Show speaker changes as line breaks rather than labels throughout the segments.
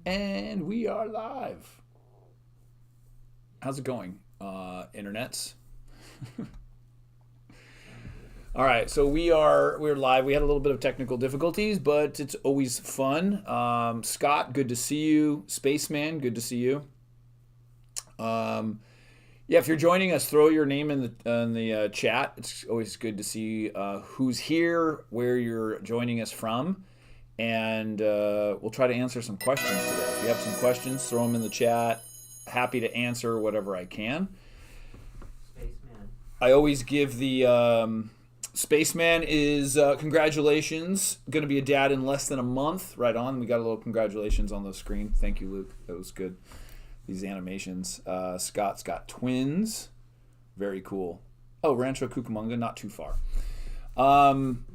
And we are live. How's it going, internets? All right, so we're live. We had a little bit of technical difficulties, but it's always fun. Scott, good to see you. Spaceman, good to see you. Yeah, if you're joining us, throw your name in the chat. It's always good to see who's here, where you're joining us from, and we'll try to answer some questions today. If you have some questions, throw them in the chat. Happy to answer whatever I can.
Spaceman.
I always give the Spaceman is congratulations. Going to be a dad in less than a month. Right on. We got a little congratulations on the screen. Thank you, Luke. That was good. These animations. Scott's got twins. Very cool. Oh, Rancho Cucamonga, not too far. I'm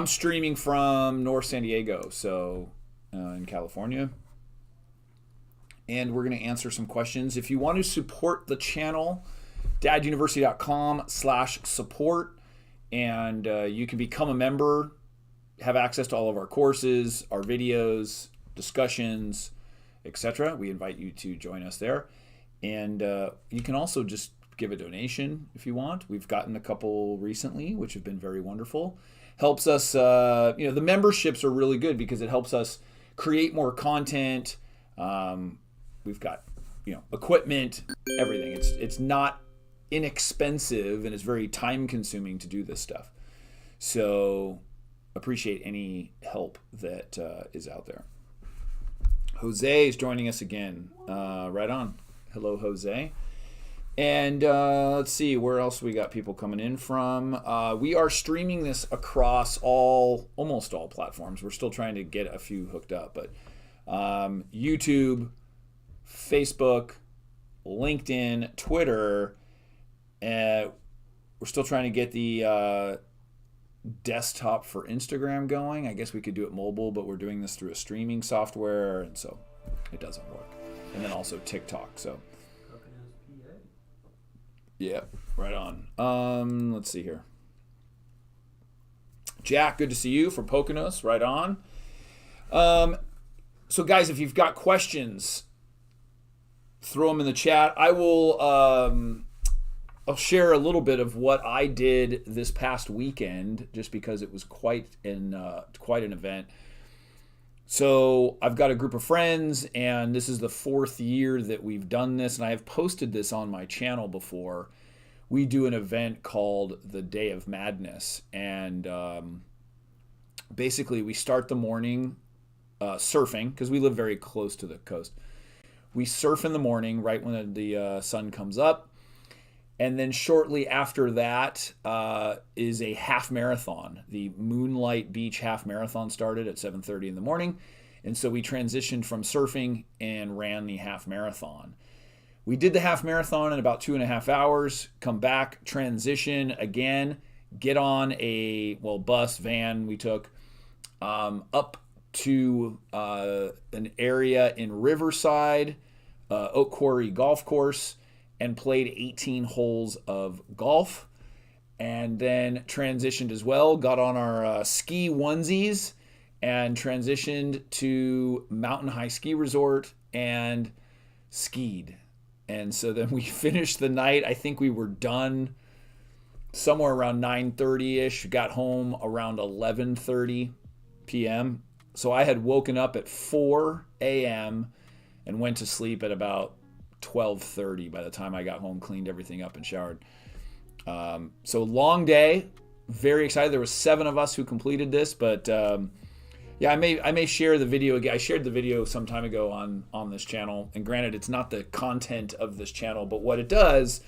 streaming from North San Diego, so in California. And we're going to answer some questions. If you want to support the channel, daduniversity.com/support, and you can become a member, have access to all of our courses, our videos, discussions, etc. We invite you to join us there. And you can also just give a donation if you want. We've gotten a couple recently, which have been very wonderful. Helps us, the memberships are really good because it helps us create more content. We've got, equipment, everything. It's not inexpensive, and it's very time consuming to do this stuff. So appreciate any help that is out there. Jose is joining us again. Right on. Hello, Jose. And let's see, where else we got people coming in from. We are streaming this across almost all platforms. We're still trying to get a few hooked up, but YouTube, Facebook, LinkedIn, Twitter. We're still trying to get the desktop for Instagram going. I guess we could do it mobile, but we're doing this through a streaming software, and so it doesn't work. And then also TikTok. So yeah, right on. Let's see here. Jack, good to see you from Poconos. Right on. So guys, if you've got questions, throw them in the chat. I will. I'll share a little bit of what I did this past weekend, just because it was quite an event. So I've got a group of friends, and this is the 4th year that we've done this, and I have posted this on my channel before. We do an event called the Day of Madness, and basically we start the morning surfing, because we live very close to the coast. We surf in the morning right when the sun comes up. And then shortly after that is a half marathon. The Moonlight Beach half marathon started at 7:30 in the morning. And so we transitioned from surfing and ran the half marathon. We did the half marathon in about 2.5 hours, come back, transition again, get on a bus, van we took up to an area in Riverside, Oak Quarry Golf Course, and played 18 holes of golf, and then transitioned as well, got on our ski onesies and transitioned to Mountain High Ski Resort and skied. And so then we finished the night. I think we were done somewhere around 9:30-ish, got home around 11:30 p.m. So I had woken up at 4 a.m. and went to sleep at about 12:30 by the time I got home, cleaned everything up and showered. So long day, very excited. There was 7 of us who completed this, but Yeah, I may share the video again. I shared the video some time ago on this channel, and granted, it's not the content of this channel, but what it does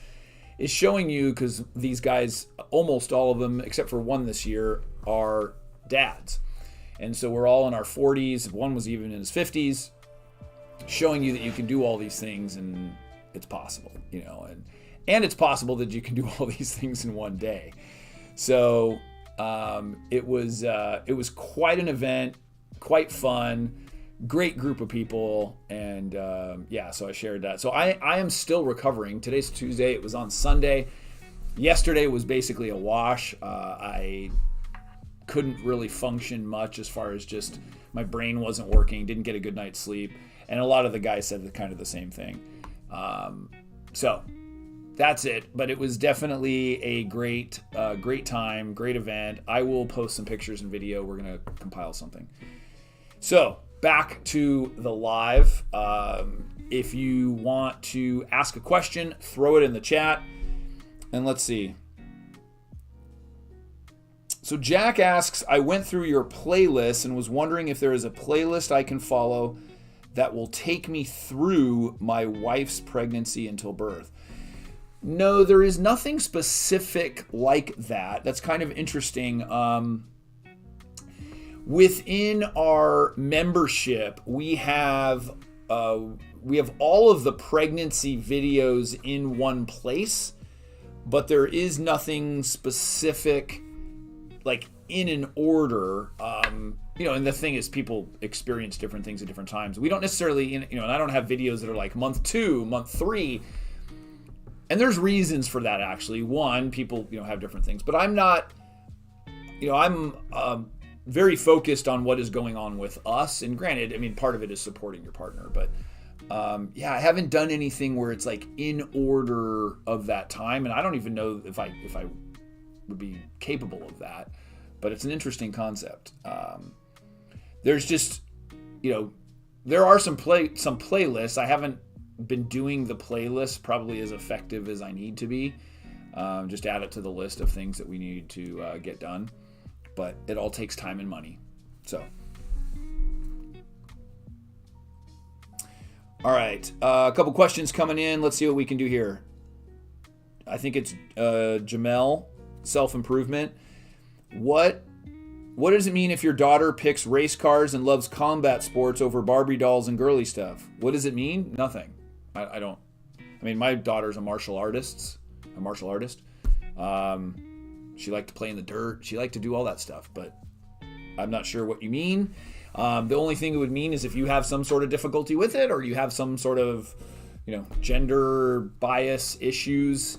is showing you, because these guys, almost all of them, except for one this year, are dads, and so we're all in our 40s. One was even in his 50s, showing you that you can do all these things, and it's possible, and it's possible that you can do all these things in one day. So. It was quite an event, quite fun, great group of people, and so I shared that. So I am still recovering. Today's Tuesday. It was on Sunday. Yesterday was basically a wash. I couldn't really function much as far as just my brain wasn't working, didn't get a good night's sleep, and a lot of the guys said kind of the same thing. So that's it, but it was definitely a great time, great event. I will post some pictures and video. We're going to compile something. So back to the live. If you want to ask a question, throw it in the chat. And let's see. So Jack asks, I went through your playlist and was wondering if there is a playlist I can follow that will take me through my wife's pregnancy until birth. No, there is nothing specific like that. That's kind of interesting. Within our membership, we have all of the pregnancy videos in one place, but there is nothing specific, like in an order. And the thing is, people experience different things at different times. We don't necessarily, and I don't have videos that are like month 2, month 3. And there's reasons for that, actually. One, people, have different things. But I'm not, I'm very focused on what is going on with us. And granted, part of it is supporting your partner. But, I haven't done anything where it's like in order of that time. And I don't even know if I would be capable of that. But it's an interesting concept. There's just, there are some playlists. I haven't been doing the playlist probably as effective as I need to be. Just add it to the list of things that we need to get done, but it all takes time and money. So, all right, a couple questions coming in. Let's see what we can do here. I think it's Jamel, self-improvement. What does it mean if your daughter picks race cars and loves combat sports over Barbie dolls and girly stuff? What does it mean? Nothing. I don't. My daughter's a martial artist. She liked to play in the dirt. She liked to do all that stuff, but I'm not sure what you mean. The only thing it would mean is if you have some sort of difficulty with it, or you have some sort of, gender bias issues.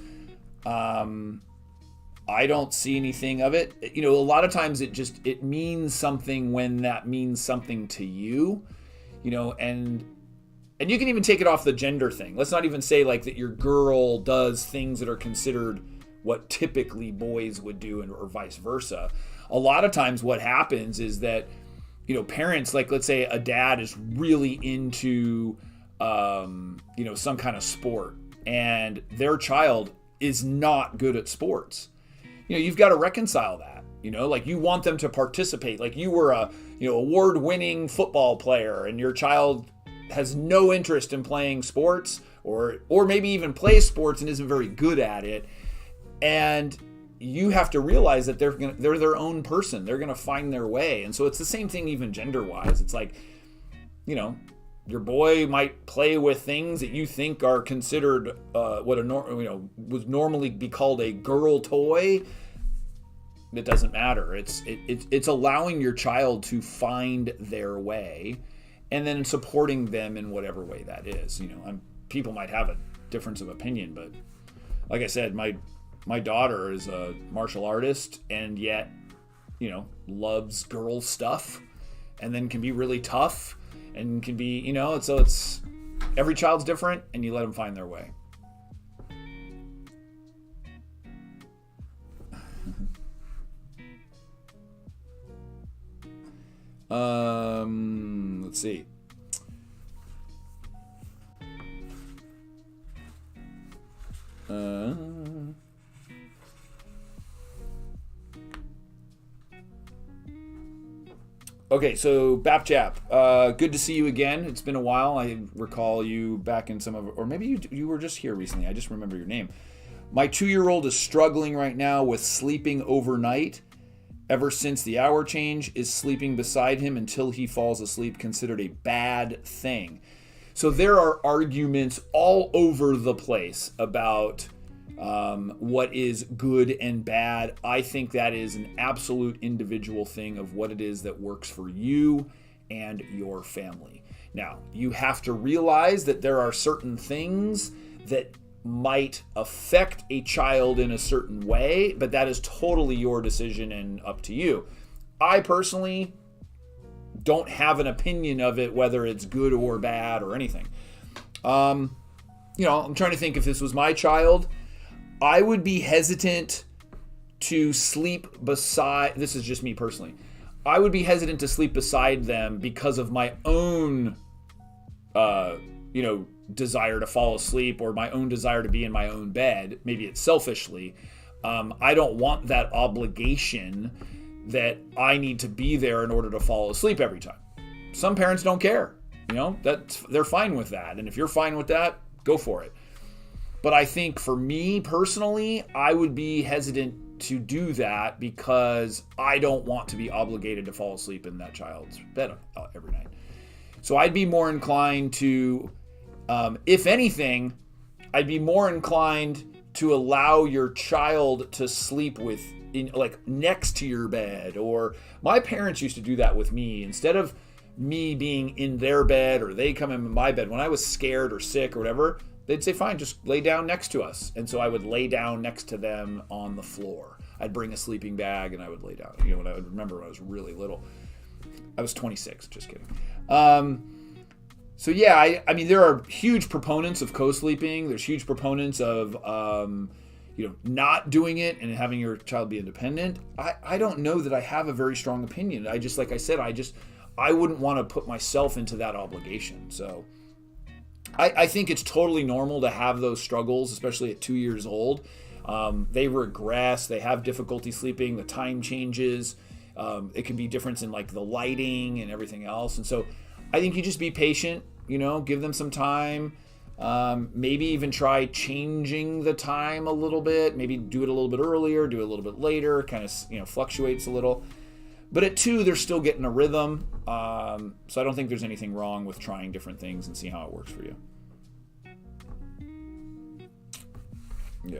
I don't see anything of it. A lot of times it means something when that means something to you, and you can even take it off the gender thing. Let's not even say like that your girl does things that are considered what typically boys would do, or vice versa. A lot of times what happens is that, parents, like let's say a dad is really into, some kind of sport, and their child is not good at sports. You've got to reconcile that. Like you want them to participate. Like you were a, award-winning football player, and your child has no interest in playing sports, or maybe even plays sports and isn't very good at it. And you have to realize that they're their own person. They're going to find their way. And so it's the same thing even gender-wise. It's like, your boy might play with things that you think are considered what would normally be called a girl toy. It doesn't matter. It's allowing your child to find their way, and then supporting them in whatever way that is. People might have a difference of opinion, but like I said, my daughter is a martial artist, and yet, loves girl stuff, and then can be really tough, and can be, so it's every child's different, and you let them find their way. Let's see. Okay, so Bap Chap, good to see you again. It's been a while. I recall you back in some of, or maybe you were just here recently. I just remember your name. My 2-year-old is struggling right now with sleeping overnight. Ever since the hour change, is sleeping beside him until he falls asleep considered a bad thing? So there are arguments all over the place about what is good and bad. I think that is an absolute individual thing of what it is that works for you and your family. Now, you have to realize that there are certain things that might affect a child in a certain way, but that is totally your decision and up to you. I personally don't have an opinion of it, whether it's good or bad or anything. I'm trying to think, if this was my child, I would be hesitant to sleep beside, this is just me personally, I would be hesitant to sleep beside them because of my own, desire to fall asleep, or my own desire to be in my own bed. Maybe it's selfishly. I don't want that obligation that I need to be there in order to fall asleep every time. Some parents don't care. They're fine with that. And if you're fine with that, go for it. But I think for me personally, I would be hesitant to do that because I don't want to be obligated to fall asleep in that child's bed every night. So I'd be more inclined to, if anything, I'd be more inclined to allow your child to sleep next to your bed. Or my parents used to do that with me. Instead of me being in their bed or they come in my bed, when I was scared or sick or whatever, they'd say, fine, just lay down next to us. And so I would lay down next to them on the floor. I'd bring a sleeping bag and I would lay down. When I would remember when I was really little. I was 26, just kidding. So yeah, I mean, there are huge proponents of co-sleeping. There's huge proponents of, not doing it and having your child be independent. I don't know that I have a very strong opinion. Like I said, I wouldn't want to put myself into that obligation. So I think it's totally normal to have those struggles, especially at 2 years old. They regress, they have difficulty sleeping, the time changes. It can be difference in like the lighting and everything else. And so I think you just be patient, give them some time. Maybe even try changing the time a little bit. Maybe do it a little bit earlier, do it a little bit later, kind of, fluctuates a little. But at 2, they're still getting a rhythm. So I don't think there's anything wrong with trying different things and see how it works for you. Yeah.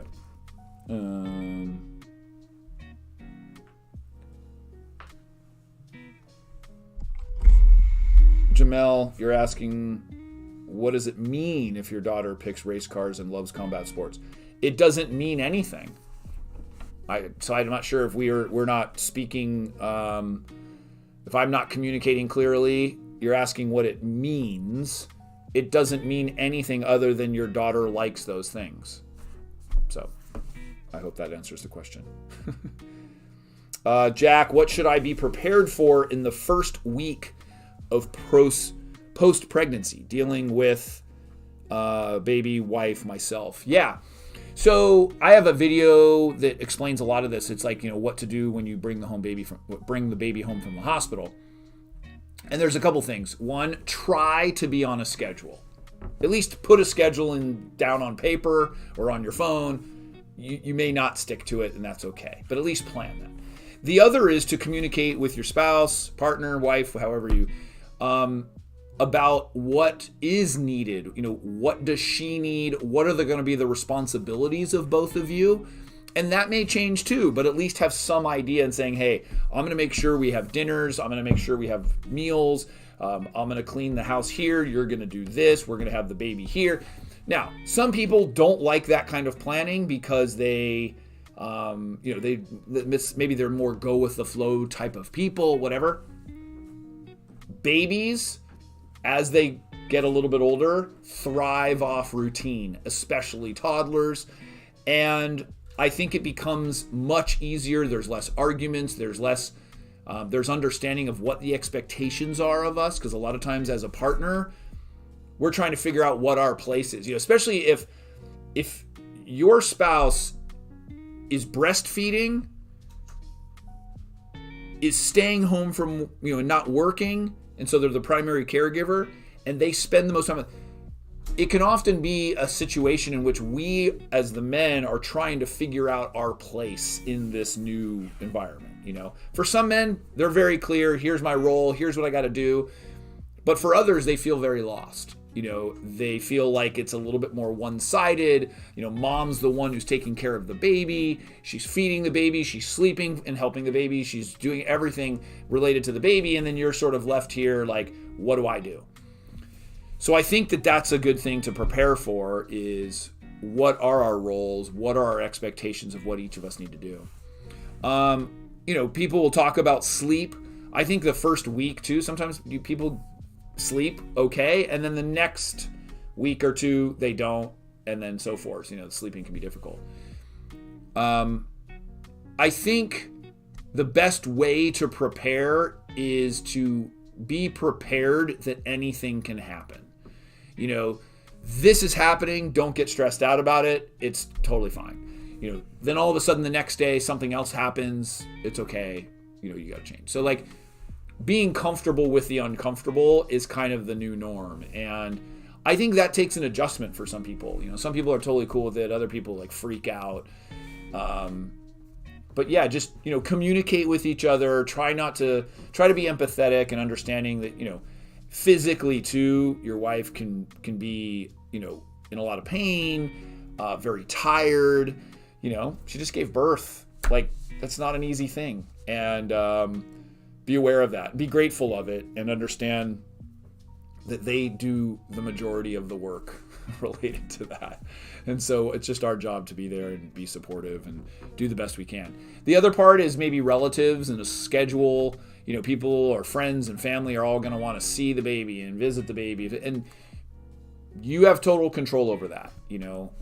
Jamel, you're asking, what does it mean if your daughter picks race cars and loves combat sports? It doesn't mean anything. So I'm not sure if we're not speaking, if I'm not communicating clearly. You're asking what it means. It doesn't mean anything other than your daughter likes those things. So I hope that answers the question. Jack, what should I be prepared for in the first week of post-pregnancy, dealing with baby, wife, myself? Yeah. So I have a video that explains a lot of this. It's like, what to do when you bring the baby home from the hospital. And there's a couple things. One, try to be on a schedule. At least put a schedule down on paper or on your phone. You may not stick to it, and that's okay. But at least plan that. The other is to communicate with your spouse, partner, wife, however you, about what is needed. What does she need? What are going to be the responsibilities of both of you? And that may change too, but at least have some idea and saying, hey, I'm going to make sure we have dinners. I'm going to make sure we have meals. I'm going to clean the house here. You're going to do this. We're going to have the baby here. Now, some people don't like that kind of planning because maybe they're more go with the flow type of people, whatever. Babies, as they get a little bit older, thrive off routine, especially toddlers. And I think it becomes much easier. There's less arguments. There's understanding of what the expectations are of us. Because a lot of times as a partner, we're trying to figure out what our place is. Especially if your spouse is breastfeeding, is staying home from, and not working, and so they're the primary caregiver, and they spend the most time. It can often be a situation in which we, as the men, are trying to figure out our place in this new environment. For some men, they're very clear. Here's my role. Here's what I got to do. But for others, they feel very lost. They feel like it's a little bit more one-sided. Mom's the one who's taking care of the baby. She's feeding the baby. She's sleeping and helping the baby. She's doing everything related to the baby. And then you're sort of left here like, what do I do? So I think that that's a good thing to prepare for, is what are our roles? What are our expectations of what each of us need to do? People will talk about sleep. I think the first week too, sometimes people sleep okay, and then the next week or two they don't, and then so forth. The sleeping can be difficult. I think the best way to prepare is to be prepared that anything can happen. This is happening, don't get stressed out about it, it's totally fine. Then all of a sudden the next day something else happens, it's okay, you gotta change. So like, being comfortable with the uncomfortable is kind of the new norm. And I think that takes an adjustment for some people. Some people are totally cool with it. Other people like freak out. But yeah, just, communicate with each other. Try to be empathetic and understanding that, physically too, your wife can be, in a lot of pain, very tired. She just gave birth. Like, that's not an easy thing. And, be aware of that, be grateful of it, and understand that they do the majority of the work related to that. And so it's just our job to be there and be supportive and do the best we can. The other part is maybe relatives and a schedule. People or friends and family are all going to want to see the baby and visit the baby. And you have total control over that. I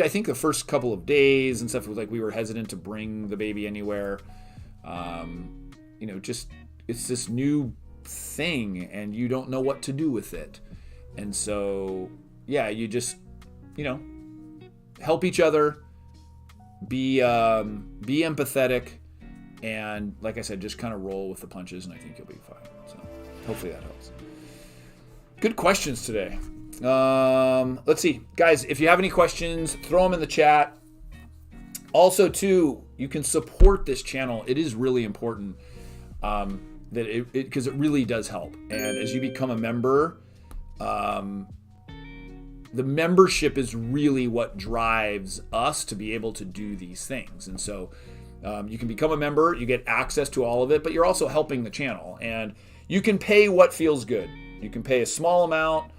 think the first couple of days and stuff was like, we were hesitant to bring the baby anywhere. Just it's this new thing and you don't know what to do with it. And so, yeah, you just, help each other, be empathetic, and like I said, just kind of roll with the punches, and I think you'll be fine. So hopefully that helps. Good questions today. Let's see, guys, if you have any questions, throw them in the chat. Also, too, you can support this channel. It is really important because it really does help. And as you become a member, the membership is really what drives us to be able to do these things. And so you can become a member, you get access to all of it, but you're also helping the channel. And you can pay what feels good. You can pay a small amount.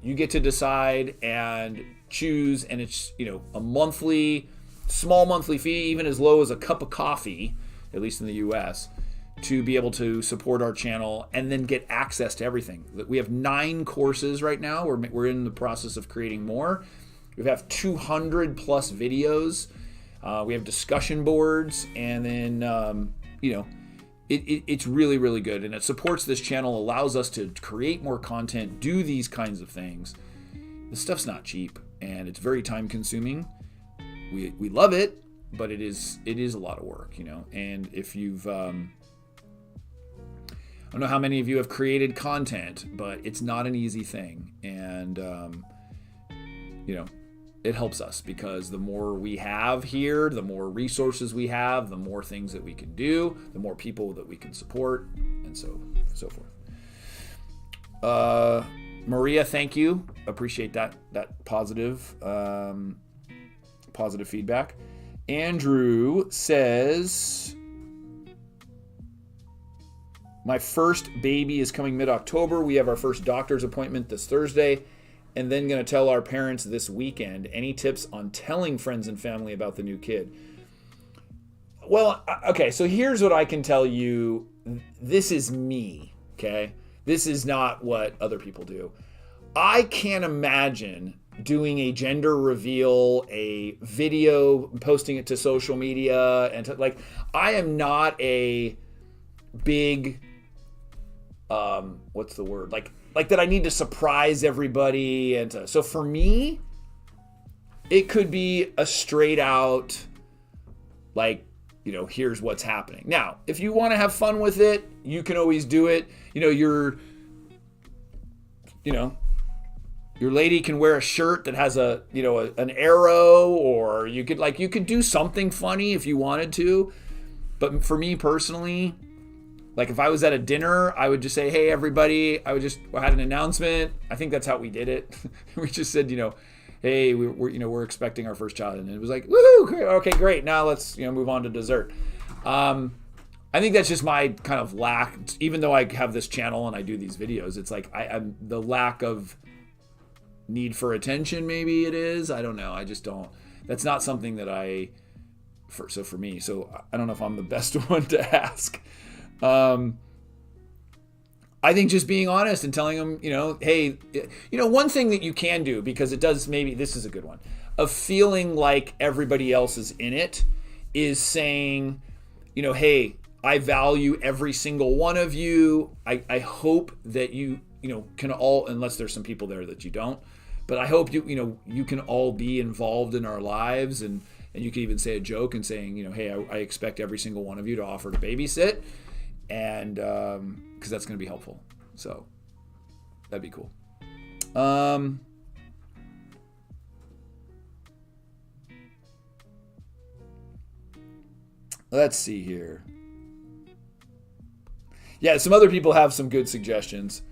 You get to decide and choose, and it's a small monthly fee, even as low as a cup of coffee, at least in the US, to be able to support our channel and then get access to everything. We have 9 courses right now. We're in the process of creating more. We have 200 plus videos. We have discussion boards, and then it's really, really good, and it supports this channel, allows us to create more content, do these kinds of things. This stuff's not cheap, and it's very time consuming. We love it, but it is a lot of work, and if you've I don't know how many of you have created content, but it's not an easy thing, and it helps us, because the more we have here, the more resources we have, the more things that we can do, the more people that we can support, and so forth. Maria, thank you. Appreciate that positive feedback. Andrew says, my first baby is coming mid-October. We have our first doctor's appointment this Thursday, and then going to tell our parents this weekend. Any tips on telling friends and family about the new kid? Well, okay, so here's what I can tell you. This is me, okay? This is not what other people do. I can't imagine doing a gender reveal, a video, posting it to social media, and I am not a big, what's the word? Like that I need to surprise everybody. And so for me, it could be a straight out, here's what's happening. Now, if you want to have fun with it, you can always do it. Your lady can wear a shirt that has an arrow, or you could do something funny if you wanted to. But for me personally, like if I was at a dinner, I would just say, hey, everybody, I had an announcement. I think that's how we did it. We just said, hey, we're expecting our first child. And it was like, woohoo, okay, great. Now let's, move on to dessert. I think that's just my kind of lack, even though I have this channel and I do these videos, it's like I'm the lack of need for attention. Maybe it is. I don't know. I just don't, that's not something that for me, so I don't know if I'm the best one to ask. I think just being honest and telling them, hey, one thing that you can do, because it does, maybe this is a good one, of feeling like everybody else is in it, is saying, hey, I value every single one of you. I hope that you can all, unless there's some people there that you don't, but I hope you can all be involved in our lives. And you can even say a joke and saying, hey, I expect every single one of you to offer to babysit. And because that's going to be helpful. So that'd be cool. Let's see here. Yeah, some other people have some good suggestions.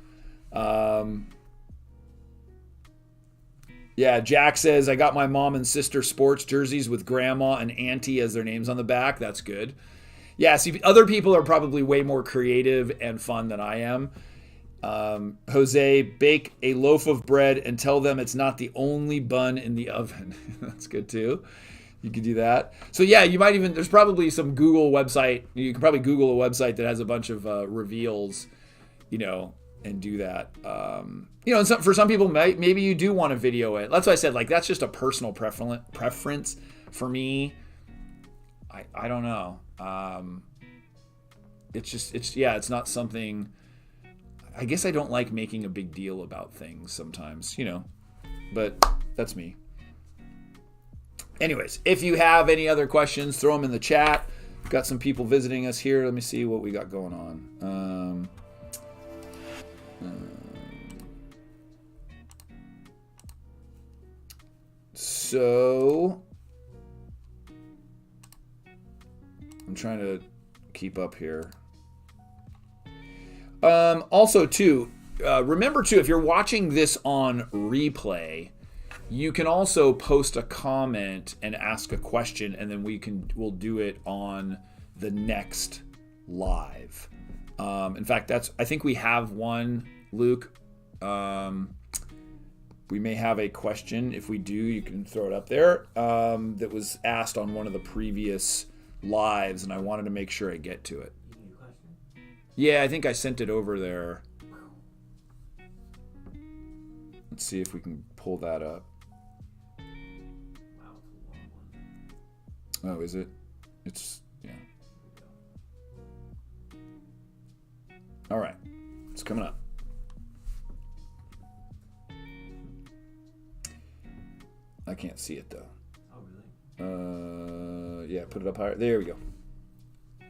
Yeah, Jack says, I got my mom and sister sports jerseys with grandma and auntie as their names on the back. That's good. Yeah, see, other people are probably way more creative and fun than I am. Jose, bake a loaf of bread and tell them it's not the only bun in the oven. That's good too. You could do that. So yeah, you might even, there's probably some Google website. You can probably Google a website that has a bunch of reveals, and do that. And for some people, maybe you do want to video it. That's why I said, like, that's just a personal preference for me. I don't know. It's not something, I guess I don't like making a big deal about things sometimes, but that's me. Anyways, if you have any other questions, throw them in the chat. We've got some people visiting us here. Let me see what we got going on. So I'm trying to keep up here. Also, too, remember, too, if you're watching this on replay, you can also post a comment and ask a question, and then we'll do it on the next live. In fact, I think we have one, Luke. We may have a question. If we do, you can throw it up there. That was asked on one of the previous lives, and I wanted to make sure I get to it. Yeah, I think I sent it over there. Let's see if we can pull that up. Oh, is it? It's, yeah. All right. It's coming up. I can't see it, though.
Oh, really?
Yeah, put it up higher. There we go.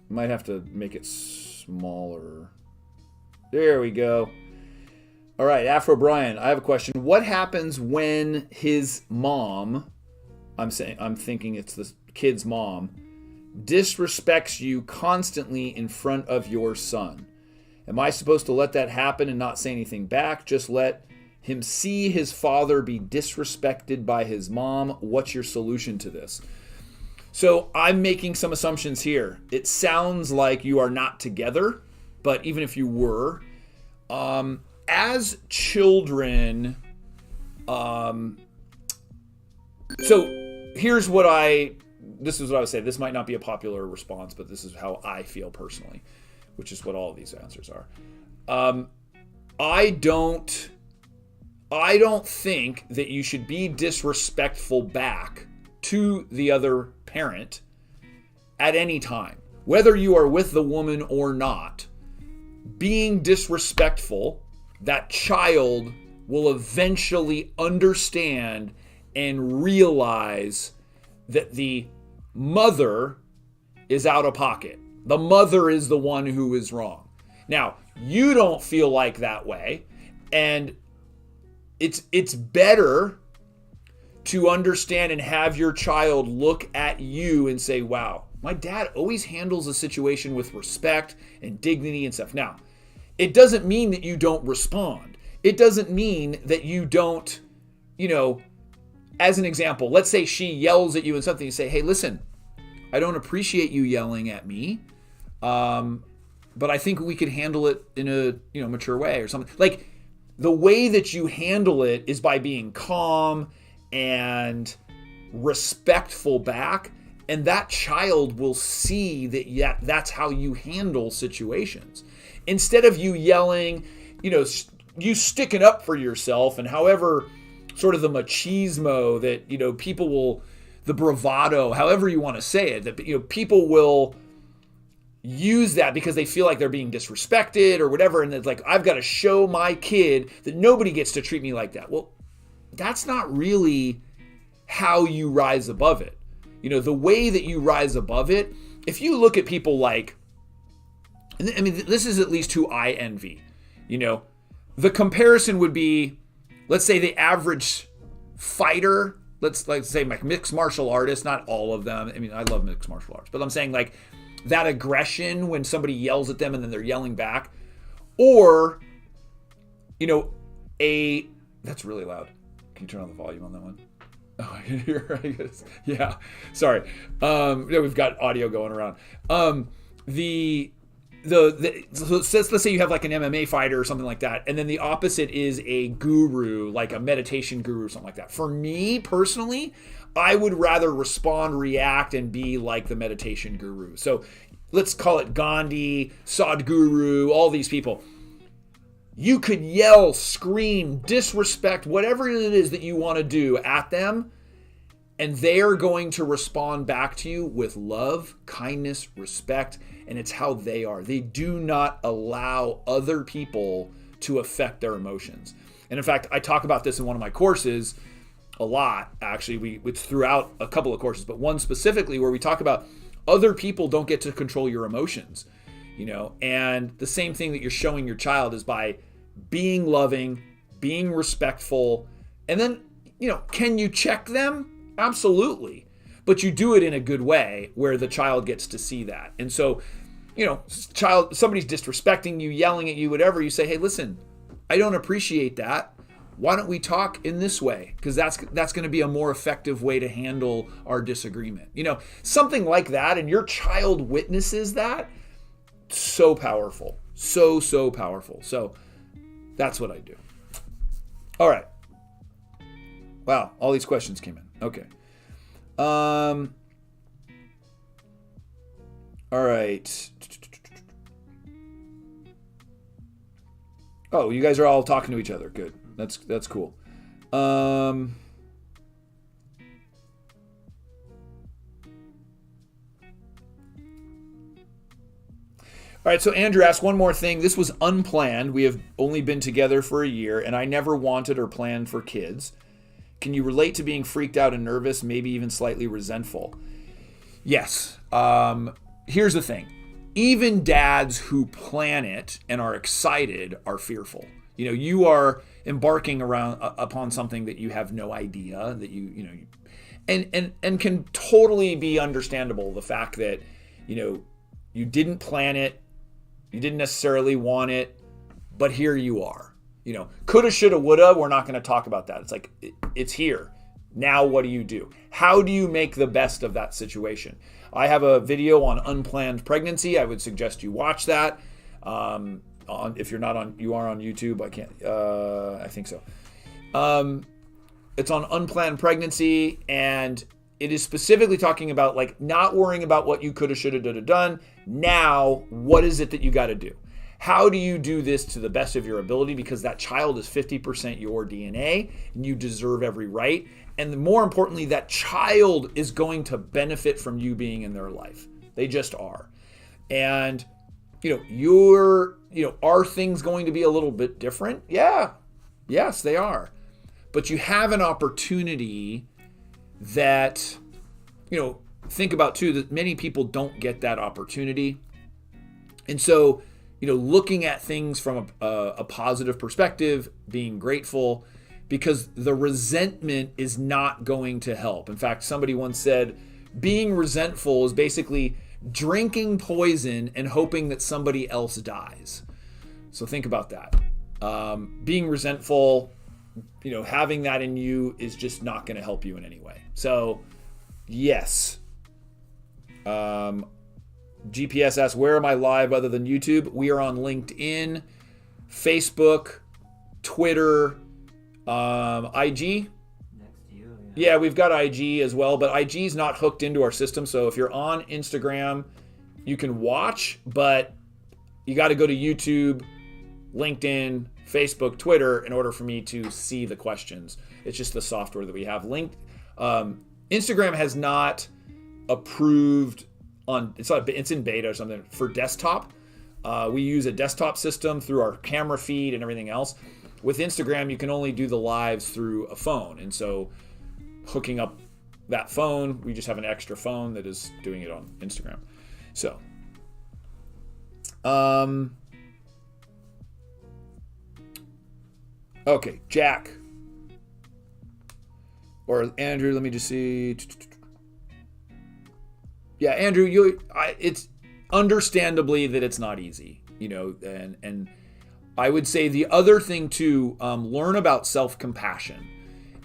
Might have to make it smaller. There we go. All right, Afro Brian, I have a question. What happens when his mom, I'm thinking it's the kid's mom, disrespects you constantly in front of your son? Am I supposed to let that happen and not say anything back? Just let him see his father be disrespected by his mom? What's your solution to this? So I'm making some assumptions here. It sounds like you are not together, but even if you were, as children, so here's what this is what I would say. This might not be a popular response, but this is how I feel personally, which is what all of these answers are. I don't think that you should be disrespectful back to the other parent at any time. Whether you are with the woman or not, being disrespectful, that child will eventually understand and realize that the mother is out of pocket. The mother is the one who is wrong. Now, you don't feel like that way, and it's better to understand and have your child look at you and say, wow, my dad always handles a situation with respect and dignity and stuff. Now, it doesn't mean that you don't respond. It doesn't mean that you don't, as an example, let's say she yells at you and something, you say, hey, listen, I don't appreciate you yelling at me, but I think we could handle it in a mature way or something. Like, the way that you handle it is by being calm and respectful back, and that child will see that that's how you handle situations. Instead of you yelling, you sticking up for yourself, and however sort of the machismo that, people will, the bravado, however you want to say it, that, people will use that because they feel like they're being disrespected or whatever. And it's like, I've got to show my kid that nobody gets to treat me like that. Well, that's not really how you rise above it. The way that you rise above it, if you look at people like, I mean, this is at least who I envy, the comparison would be, let's say the average fighter, let's say like mixed martial artists, not all of them. I mean, I love mixed martial arts, but I'm saying like that aggression when somebody yells at them and then they're yelling back, or, that's really loud. Can you turn on the volume on that one? Oh, I can hear, I guess. Yeah, sorry. We've got audio going around. Let's say you have like an MMA fighter or something like that, and then the opposite is a guru, like a meditation guru or something like that. For me personally, I would rather respond, react, and be like the meditation guru. So let's call it Gandhi, Sadhguru, all these people. You could yell, scream, disrespect, whatever it is that you want to do at them, and they're going to respond back to you with love, kindness, respect, and it's how they are. They do not allow other people to affect their emotions. And in fact, I talk about this in one of my courses a lot, actually. It's throughout a couple of courses, but one specifically where we talk about other people don't get to control your emotions, and the same thing that you're showing your child is by being loving, being respectful, and then, can you check them? Absolutely. But you do it in a good way where the child gets to see that. And so, somebody's disrespecting you, yelling at you, whatever, you say, hey, listen, I don't appreciate that. Why don't we talk in this way? Because that's going to be a more effective way to handle our disagreement. Something like that, and your child witnesses that. So powerful. So powerful. So that's what I do. All right. Wow, all these questions came in. Okay. All right. Oh, you guys are all talking to each other. Good. That's cool. All right, so Andrew asked one more thing. This was unplanned. We have only been together for a year, and I never wanted or planned for kids. Can you relate to being freaked out and nervous, maybe even slightly resentful? Yes. Here's the thing. Even dads who plan it and are excited are fearful. You are embarking upon something that you have no idea that and can totally be understandable. The fact that, you didn't plan it, you didn't necessarily want it, but here you are. Coulda, shoulda, woulda, we're not going to talk about that. It's like, it's here. Now what do you do? How do you make the best of that situation? I have a video on unplanned pregnancy. I would suggest you watch that. If you're not on, you are on YouTube. I think so. It's on unplanned pregnancy, and it is specifically talking about like not worrying about what you coulda, shoulda, woulda done. Now, what is it that you got to do? How do you do this to the best of your ability? Because that child is 50% your DNA, and you deserve every right. And more importantly, that child is going to benefit from you being in their life. They just are. And, are things going to be a little bit different? Yeah. Yes, they are. But you have an opportunity that, think about too that many people don't get that opportunity. And so, looking at things from a positive perspective, being grateful, because the resentment is not going to help. In fact, somebody once said, being resentful is basically drinking poison and hoping that somebody else dies. So think about that. Being resentful, having that in you is just not going to help you in any way. So, yes. GPS asks, where am I live other than YouTube? We are on LinkedIn, Facebook, Twitter, IG.
Next to you.
Yeah, we've got IG as well, but IG is not hooked into our system. So if you're on Instagram, you can watch, but you got to go to YouTube, LinkedIn, Facebook, Twitter in order for me to see the questions. It's just the software that we have. Instagram has not approved it's in beta or something for desktop. We use a desktop system through our camera feed and everything else. With Instagram, you can only do the lives through a phone. And so hooking up that phone, we just have an extra phone that is doing it on Instagram. So, okay, Jack or Andrew, let me just see. Yeah, Andrew, it's understandably that it's not easy, and I would say the other thing too, learn about self-compassion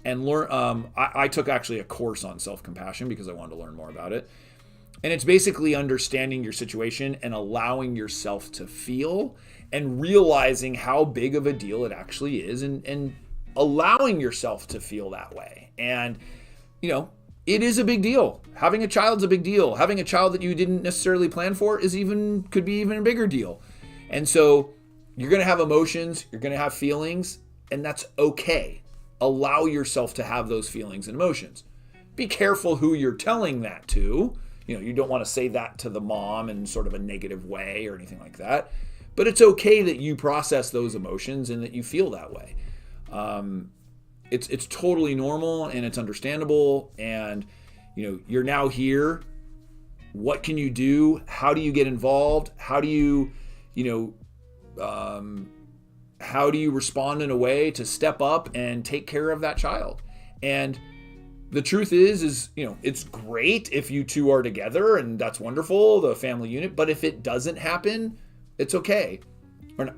and learn. I took actually a course on self-compassion because I wanted to learn more about it. And it's basically understanding your situation and allowing yourself to feel and realizing how big of a deal it actually is and allowing yourself to feel that way. And, it is a big deal. Having a child's a big deal. Having a child that you didn't necessarily plan for could be even a bigger deal. And so you're going to have emotions, you're going to have feelings, and that's okay. Allow yourself to have those feelings and emotions. Be careful who you're telling that to. You don't want to say that to the mom in sort of a negative way or anything like that. But it's okay that you process those emotions and that you feel that way. It's totally normal and it's understandable. And, you're now here. What can you do? How do you get involved? How do you respond in a way to step up and take care of that child? And the truth is, it's great if you two are together and that's wonderful, the family unit. But if it doesn't happen, it's okay. Or,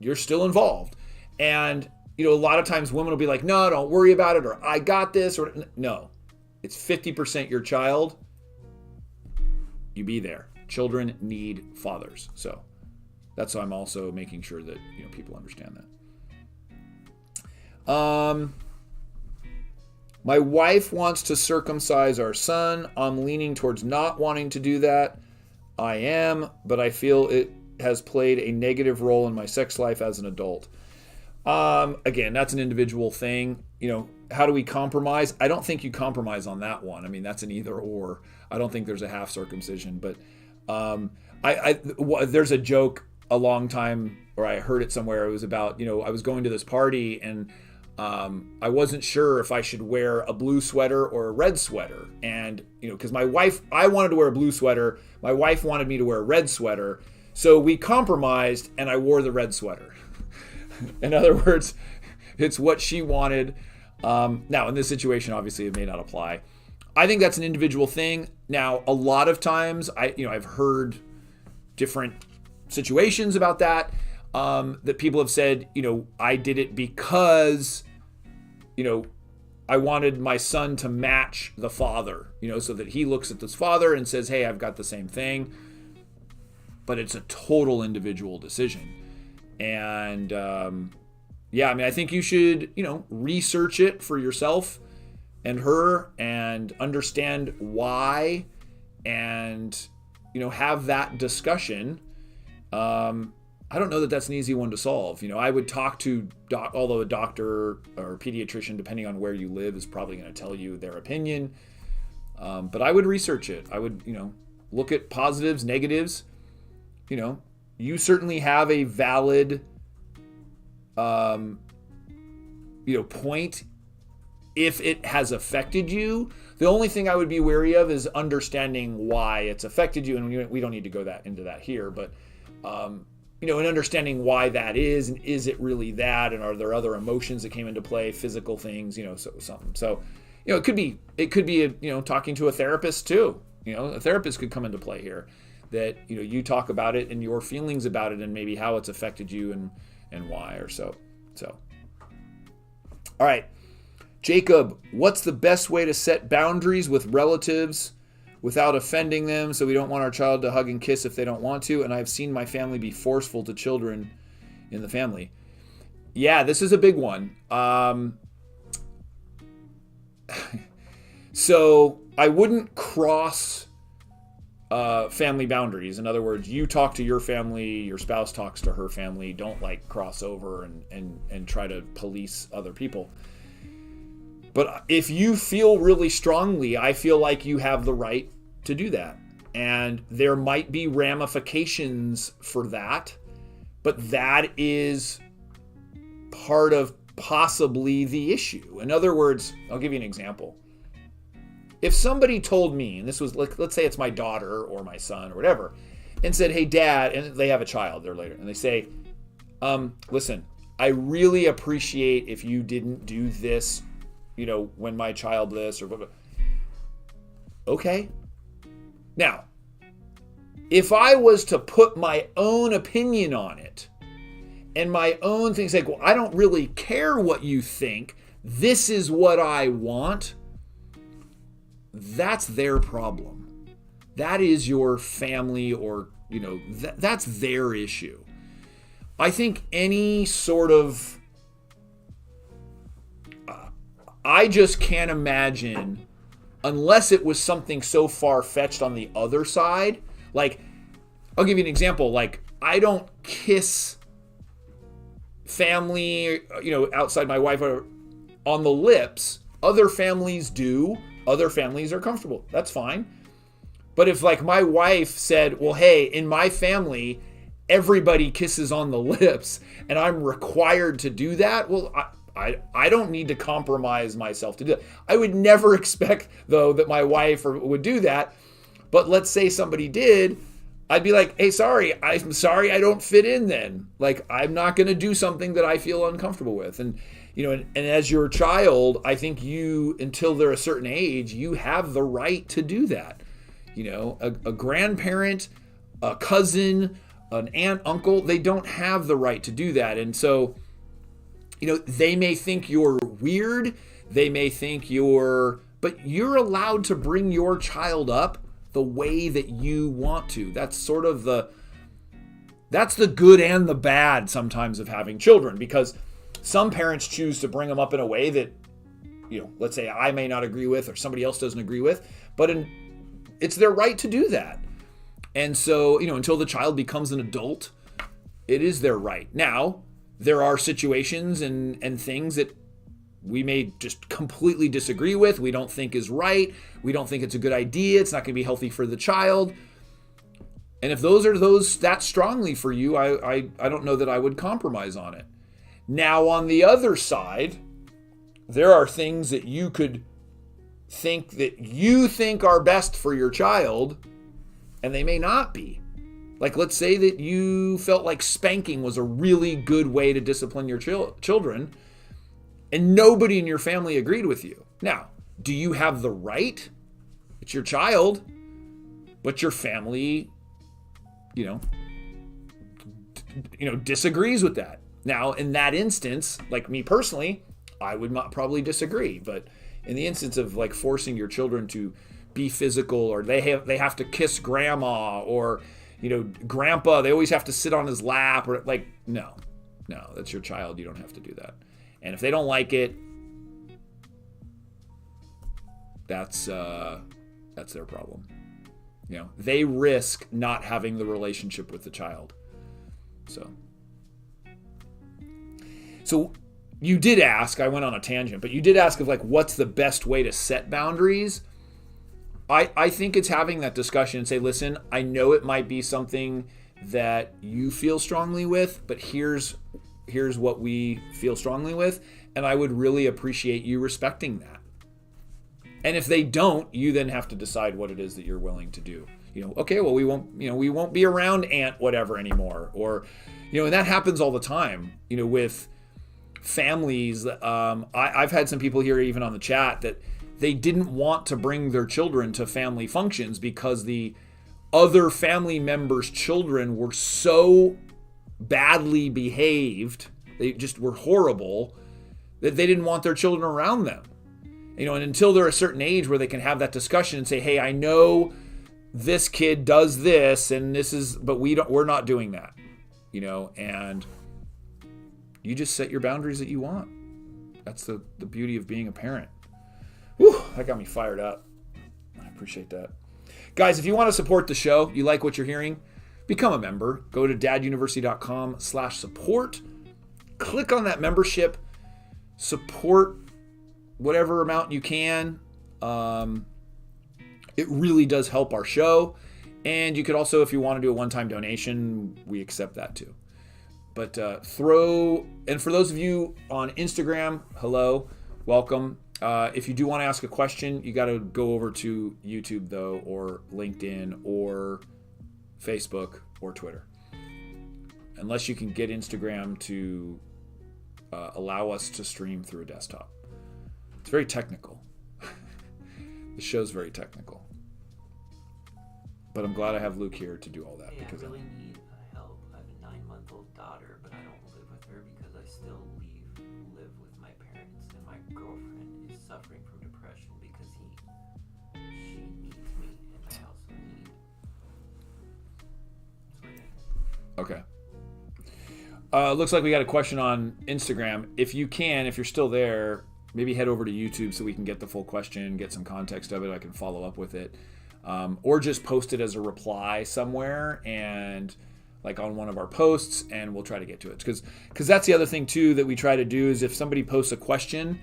you're still involved. And, a lot of times women will be like, no, don't worry about it. Or I got this. Or no, it's 50% your child. You be there. Children need fathers. So that's why I'm also making sure that, people understand that. My wife wants to circumcise our son. I'm leaning towards not wanting to do that. I am, but I feel it has played a negative role in my sex life as an adult. Again, that's an individual thing. How do we compromise? I don't think you compromise on that one. I mean, that's an either or. I don't think there's a half circumcision, but there's a joke a long time, or I heard it somewhere. It was about, I was going to this party and I wasn't sure if I should wear a blue sweater or a red sweater. And, because I wanted to wear a blue sweater. My wife wanted me to wear a red sweater. So we compromised and I wore the red sweater. In other words, it's what she wanted. Now, in this situation, obviously, it may not apply. I think that's an individual thing. Now, a lot of times, I've heard different situations about that, that people have said, I did it because, I wanted my son to match the father, so that he looks at this father and says, hey, I've got the same thing. But it's a total individual decision. And I think you should, research it for yourself and her and understand why and, have that discussion. I don't know that that's an easy one to solve. I would talk to, although a doctor or a pediatrician, depending on where you live, is probably going to tell you their opinion. But I would research it. I would, look at positives, negatives. You certainly have a valid, point if it has affected you, the only thing I would be wary of is understanding why it's affected you. And we don't need to go into that here, but and understanding why that is, and is it really that, and are there other emotions that came into play, physical things, something. So, it could be talking to a therapist too. A therapist could come into play here, that you talk about it and your feelings about it and maybe how it's affected you and why or so. All right, Jacob, what's the best way to set boundaries with relatives without offending them, so we don't want our child to hug and kiss if they don't want to? And I've seen my family be forceful to children in the family. Yeah, this is a big one. So I wouldn't cross family boundaries. In other words, you talk to your family, your spouse talks to her family. Don't cross over and try to police other people. But if you feel really strongly, I feel like you have the right to do that. And there might be ramifications for that, but that is part of possibly the issue. In other words, I'll give you an example. If somebody told me, and this was, let's say it's my daughter or my son or whatever, and said, hey, Dad, and they have a child there later, and they say, listen, I really appreciate if you didn't do this when my child this or blah, blah. Okay. Now, if I was to put my own opinion on it and my own things well, I don't really care what you think, this is what I want, that's their problem. That is your family or, that's their issue. I think any sort of I just can't imagine, unless it was something so far-fetched on the other side. I'll give you an example. I don't kiss family, outside my wife on the lips. Other families do. Other families are comfortable. That's fine. But if my wife said, well, hey, in my family, everybody kisses on the lips and I'm required to do that, well, I don't need to compromise myself to do it. I would never expect, though, that my wife would do that. But let's say somebody did, I'd be like, hey, I'm sorry I don't fit in then. I'm not going to do something that I feel uncomfortable with. And, and as your child, I think until they're a certain age, you have the right to do that. A grandparent, a cousin, an aunt, uncle, they don't have the right to do that. And so, they may think you're weird. They may think but you're allowed to bring your child up the way that you want to. That's sort of that's the good and the bad sometimes of having children, because some parents choose to bring them up in a way that, let's say I may not agree with or somebody else doesn't agree with, but it's their right to do that. And so, until the child becomes an adult, it is their right. Now, there are situations and things that we may just completely disagree with. We don't think is right. We don't think it's a good idea. It's not going to be healthy for the child. And if those are that strongly for you, I don't know that I would compromise on it. Now, on the other side, there are things that you could think that you think are best for your child, and they may not be. Let's say that you felt like spanking was a really good way to discipline your children, and nobody in your family agreed with you. Now, do you have the right? It's your child, but your family, disagrees with that. Now, in that instance, me personally, I would not probably disagree. But in the instance of forcing your children to be physical, or they have to kiss grandma, or grandpa, they always have to sit on his lap, or no, that's your child. You don't have to do that. And if they don't like it, that's their problem. They risk not having the relationship with the child. So you did ask, I went on a tangent, but you did ask of what's the best way to set boundaries. I think it's having that discussion and say, listen, I know it might be something that you feel strongly with, but here's here's what we feel strongly with, and I would really appreciate you respecting that. And if they don't, you then have to decide what it is that you're willing to do. Okay, well, we won't be around Aunt whatever anymore, or, and that happens all the time, with families. I've had some people here even on the chat that they didn't want to bring their children to family functions because the other family members' children were so badly behaved, they just were horrible, that they didn't want their children around them. And until they're a certain age where they can have that discussion and say, hey, I know this kid does this and this is, but we're not doing that, and you just set your boundaries that you want. That's the beauty of being a parent. Whew, that got me fired up. I appreciate that. Guys, if you want to support the show, you like what you're hearing, become a member. Go to daduniversity.com/support. Click on that membership. Support whatever amount you can. It really does help our show. And you could also, if you want to do a one-time donation, we accept that too. But and for those of you on Instagram, hello, welcome. If you do want to ask a question, you got to go over to YouTube though, or LinkedIn, or Facebook, or Twitter. Unless you can get Instagram to allow us to stream through a desktop. It's very technical. The show's very technical. But I'm glad I have Luke here to do all that.
Hey,
because
I really need help. I have a 9-month-old daughter, but I don't live with her because I still live with my parents, and my girlfriend is suffering from depression because she needs me, and I also need.
Okay. Looks like we got a question on Instagram. If you're still there, maybe head over to YouTube so we can get the full question, get some context of it. I can follow up with it. Or just post it as a reply somewhere and like on one of our posts, and we'll try to get to it. Because that's the other thing too that we try to do is if somebody posts a question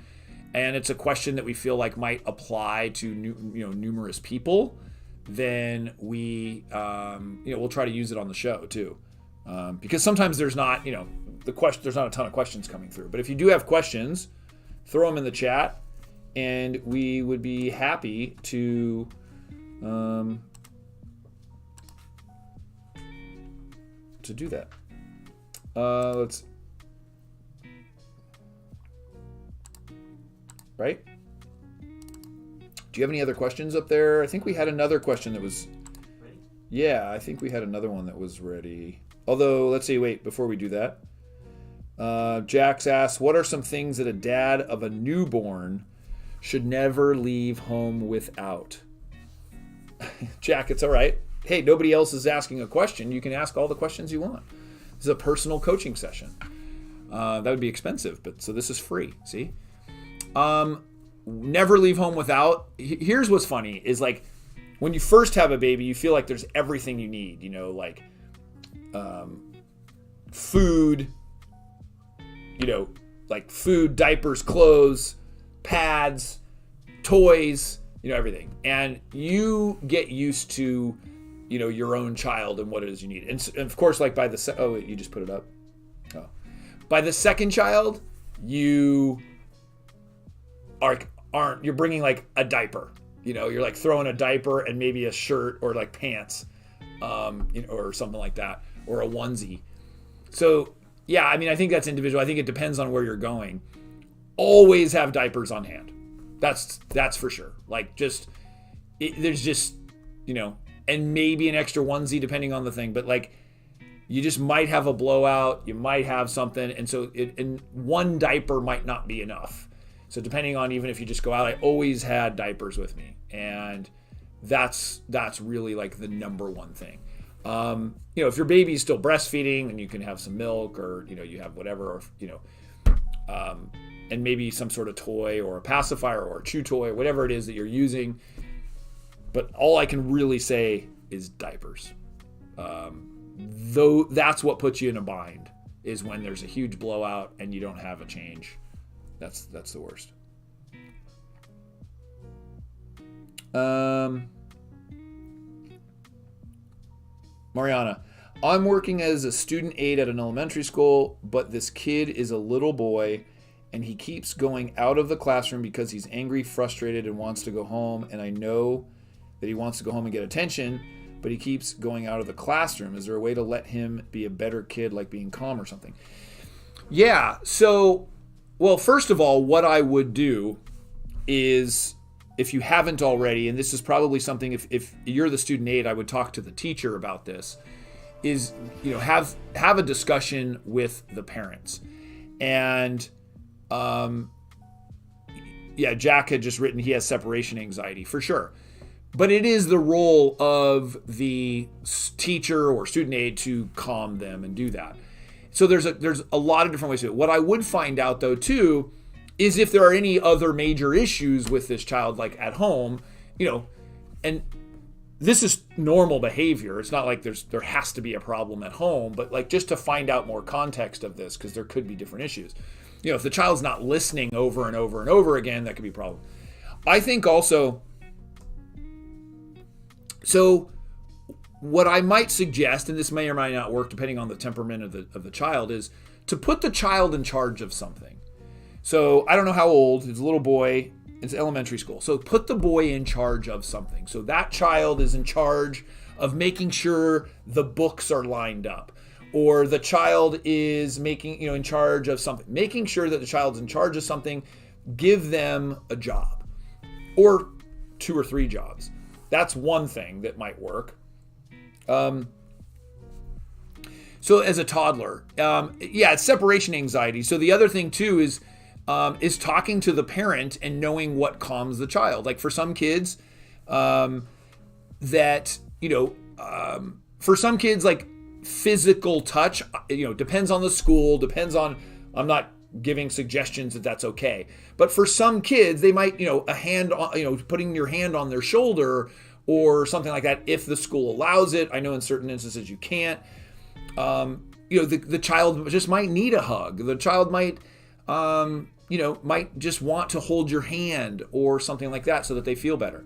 and it's a question that we feel like might apply to numerous people, then we we'll try to use it on the show too. Because sometimes there's not there's not a ton of questions coming through. But if you do have questions, throw them in the chat, and we would be happy to do that. Right? Do you have any other questions up there? I think we had another question that was
Ready?
Yeah, I think we had another one that was ready. Although, let's see, wait, before we do that. Jax asks, what are some things that a dad of a newborn should never leave home without? Jack, it's all right. Hey, nobody else is asking a question. You can ask all the questions you want. This is a personal coaching session. That would be expensive, but so this is free. See? Never leave home without. Here's what's funny is like when you first have a baby, you feel like there's everything you need. Like food. Like food, diapers, clothes, pads, toys. Everything. And you get used to, your own child and what it is you need. And of course, like by the, oh, wait, you just put it up. Oh, by the second child, you you're bringing like a diaper, you're like throwing a diaper and maybe a shirt or like pants, or something like that, or a onesie. So yeah, I think that's individual. I think it depends on where you're going. Always have diapers on hand. That's for sure. Like there's just, and maybe an extra onesie depending on the thing, but like you just might have a blowout, you might have something. And so and one diaper might not be enough. So depending on, even if you just go out, I always had diapers with me. And that's really like the number one thing. If your baby's still breastfeeding, then you can have some milk, or, you have whatever, or, and maybe some sort of toy or a pacifier or a chew toy, whatever it is that you're using. But all I can really say is diapers. Though that's what puts you in a bind, is when there's a huge blowout and you don't have a change. That's the worst. Mariana, I'm working as a student aide at an elementary school, but this kid is a little boy and he keeps going out of the classroom because he's angry, frustrated, and wants to go home. And I know that he wants to go home and get attention, but he keeps going out of the classroom. Is there a way to let him be a better kid, like being calm or something? Yeah, so, well, first of all, what I would do is, if you haven't already, and this is probably something, if you're the student aide, I would talk to the teacher about this, is, have a discussion with the parents. And Jack had just written he has separation anxiety, for sure. But it is the role of the teacher or student aide to calm them and do that. So there's a lot of different ways to do it. What I would find out, though, too, is if there are any other major issues with this child, like at home, and this is normal behavior. It's not like there has to be a problem at home, but like just to find out more context of this, because there could be different issues. If the child's not listening over and over and over again, that could be a problem. I think also, so what I might suggest, and this may or may not work depending on the temperament of the child, is to put the child in charge of something. So I don't know how old, he's a little boy, it's elementary school. So put the boy in charge of something. So that child is in charge of making sure the books are lined up. Or the child is in charge of something. Making sure that the child's in charge of something, give them a job. Or 2 or 3 jobs. That's one thing that might work. So as a toddler, it's separation anxiety. So the other thing too is talking to the parent and knowing what calms the child. Like for some kids, for some kids, like physical touch, depends on the school, I'm not giving suggestions that that's okay. But for some kids, they might, a hand, putting your hand on their shoulder or something like that, if the school allows it. I know in certain instances you can't. The child just might need a hug. The child might, might just want to hold your hand or something like that so that they feel better.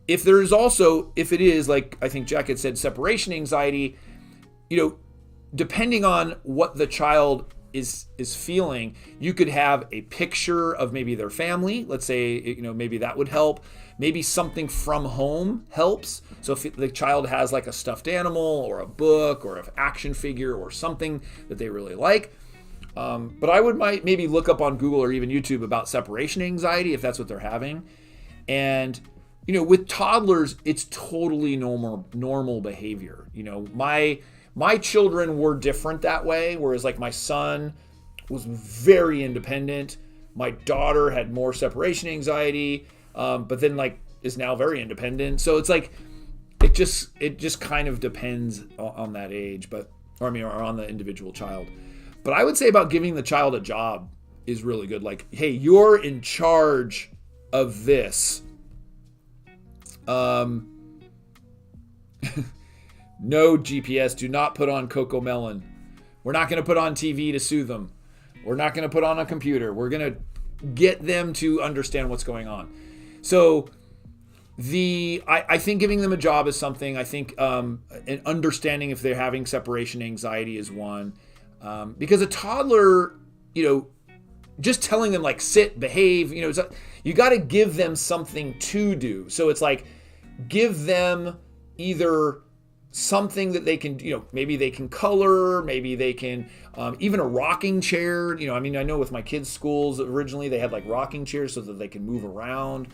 If it is, like I think Jack had said, separation anxiety, depending on what the child is feeling, you could have a picture of maybe their family. Let's say, maybe that would help. Maybe something from home helps. So if the child has like a stuffed animal or a book or an action figure or something that they really like. But I might maybe look up on Google or even YouTube about separation anxiety if that's what they're having. And, with toddlers, it's totally normal behavior. My children were different that way, whereas like my son was very independent. My daughter had more separation anxiety, but then like is now very independent. So it's like, it just kind of depends on that age, or on the individual child. But I would say about giving the child a job is really good. Like, hey, you're in charge of this. No GPS, do not put on Coco Melon. We're not going to put on TV to soothe them. We're not going to put on a computer. We're going to get them to understand what's going on. So I think giving them a job is something. I think and understanding if they're having separation anxiety is one. Because a toddler, just telling them like sit, behave, you got to give them something to do. So it's like, give them either something that they can, maybe they can color, maybe they can, even a rocking chair. I know with my kids' schools originally they had like rocking chairs so that they can move around.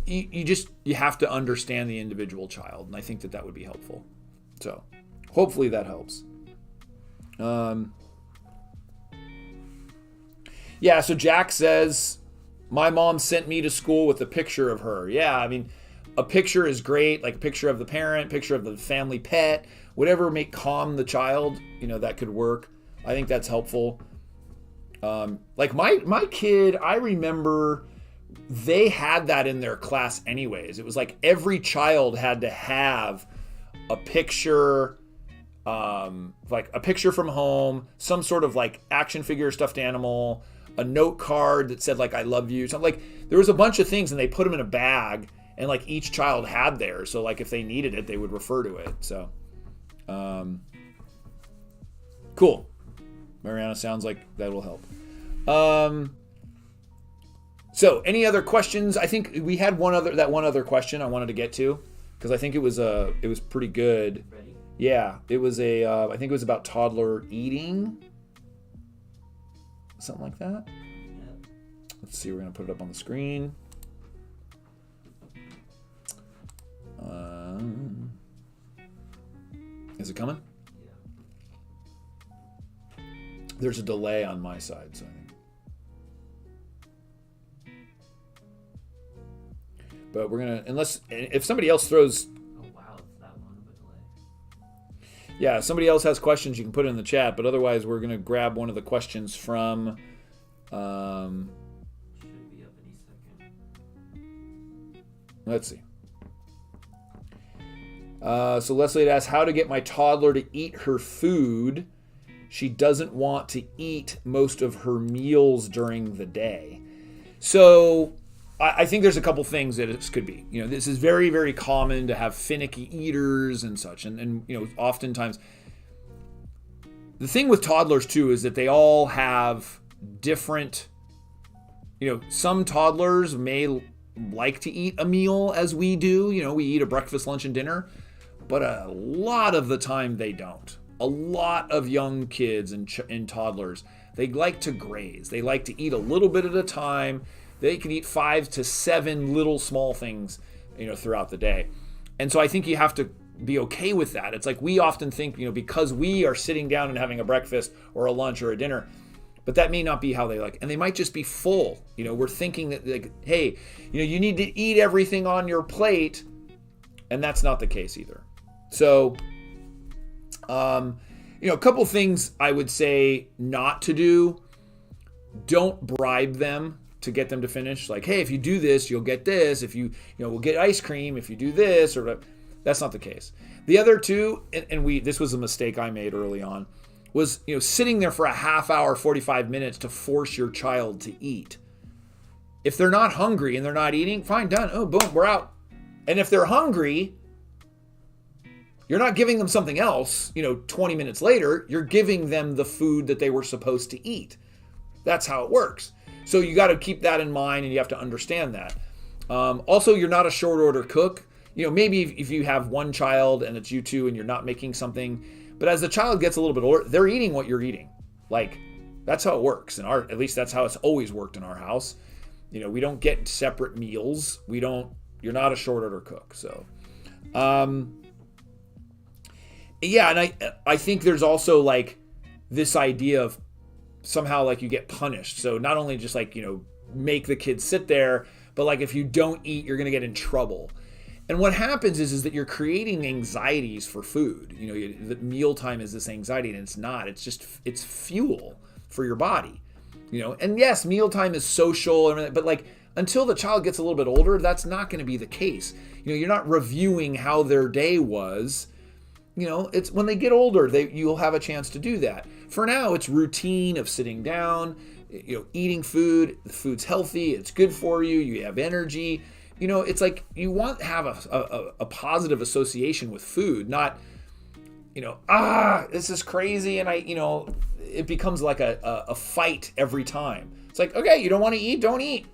You have to understand the individual child, and I think that would be helpful. So hopefully that helps. So Jack says, my mom sent me to school with a picture of her. Yeah, a picture is great, like a picture of the parent, picture of the family pet, whatever may calm the child, that could work. I think that's helpful. Like my kid, I remember they had that in their class anyways. It was like every child had to have a picture, like a picture from home, some sort of like action figure, stuffed animal, a note card that said like, I love you. Something like, there was a bunch of things and they put them in a bag and like each child had theirs. So like if they needed it, they would refer to it. So Cool. Mariana, sounds like that will help. So any other questions? I think we had one other question I wanted to get to, because I think it was pretty good.
Ready?
Yeah, it was I think it was about toddler eating, something like that.
Yep.
Let's see, we're gonna put it up on the screen. Is it coming?
Yeah.
There's a delay on my side, so I think. But we're gonna, if somebody else throws.
Oh wow, it's that long of a delay.
Yeah, if somebody else has questions, you can put it in the chat. But otherwise, we're gonna grab one of the questions from.
Should be up any second.
Let's see. So Leslie had asked how to get my toddler to eat her food. She doesn't want to eat most of her meals during the day. So I think there's a couple things that this could be. This is very, very common to have finicky eaters and such. And oftentimes the thing with toddlers too is that they all have different, some toddlers may like to eat a meal as we do. We eat a breakfast, lunch, and dinner. But a lot of the time they don't. A lot of young kids and toddlers, they like to graze. They like to eat a little bit at a time. They can eat 5 to 7 little small things, throughout the day. And so I think you have to be okay with that. It's like we often think, because we are sitting down and having a breakfast or a lunch or a dinner, but that may not be how they like. And they might just be full. We're thinking that, like, hey, you need to eat everything on your plate. And that's not the case either. So, a couple things I would say not to do. Don't bribe them to get them to finish. Like, hey, if you do this, you'll get this. If we'll get ice cream if you do this, or that's not the case. The other two, and this was a mistake I made early on, was, sitting there for a half hour, 45 minutes to force your child to eat. If they're not hungry and they're not eating, fine, done. Oh, boom, we're out. And if they're hungry, you're not giving them something else, 20 minutes later, you're giving them the food that they were supposed to eat. That's how it works. So you got to keep that in mind, and you have to understand that. Also, you're not a short order cook. Maybe if you have one child and it's you two and you're not making something, but as the child gets a little bit older, they're eating what you're eating. Like, that's how it works. At least that's how it's always worked in our house. We don't get separate meals. You're not a short order cook. So, yeah, and I think there's also like this idea of somehow like you get punished. So not only just like, make the kids sit there, but like if you don't eat, you're going to get in trouble. And what happens is that you're creating anxieties for food. The mealtime is this anxiety, and it's not. It's fuel for your body. And yes, mealtime is social, but like until the child gets a little bit older, that's not going to be the case. You're not reviewing how their day was. It's when they get older, you'll have a chance to do that. For now, it's routine of sitting down, eating food. The food's healthy. It's good for you. You have energy. It's like you want to have a positive association with food, not, this is crazy. And it becomes like a fight every time. It's like, okay, you don't want to eat, don't eat.